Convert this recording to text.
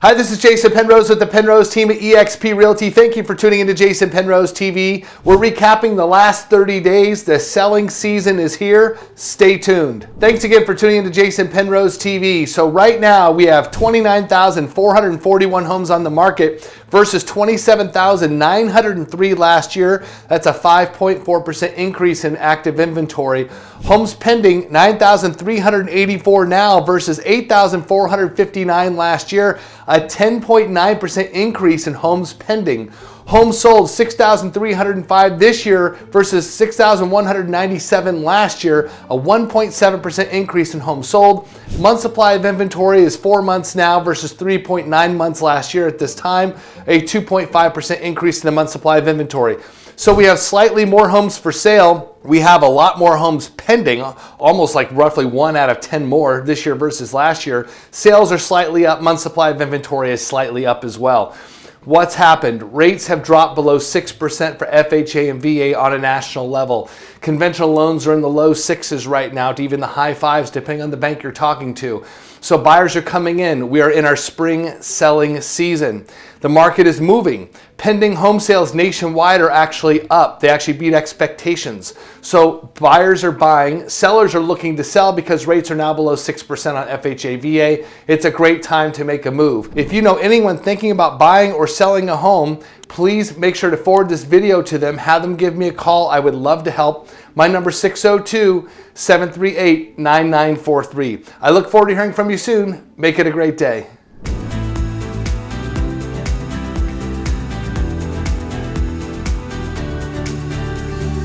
Hi, this is Jason Penrose with the Penrose Team at eXp Realty. Thank you for tuning into Jason Penrose TV. We're recapping the last 30 days. The selling season is here. Stay tuned. Thanks again for tuning into Jason Penrose TV. So right now we have 29,441 homes on the market versus 27,903 last year. That's a 5.4% increase in active inventory. Homes pending, 9,384 now versus 8,459 last year. A 10.9% increase in homes pending. Homes sold, 6,305 this year versus 6,197 last year, a 1.7% increase in homes sold. Month supply of inventory is 4 months now versus 3.9 months last year at this time, a 2.5% increase in the month supply of inventory. So we have slightly more homes for sale. We have a lot more homes pending, almost like roughly 1 out of 10 more this year versus last year. Sales are slightly up. Month supply of inventory is slightly up as well. What's happened? Rates have dropped below 6% for FHA and VA on a national level. Conventional loans are in the low 6s right now to even the high 5s depending on the bank you're talking to. So buyers are coming in. We are in our spring selling season. The market is moving. Pending home sales nationwide are actually up. They actually beat expectations. So buyers are buying. Sellers are looking to sell because rates are now below 6% on FHA, VA. It's a great time to make a move. If you know anyone thinking about buying or selling a home, please make sure to forward this video to them. Have them give me a call. I would love to help. My number is 602-738-9943. I look forward to hearing from you soon. Make it a great day.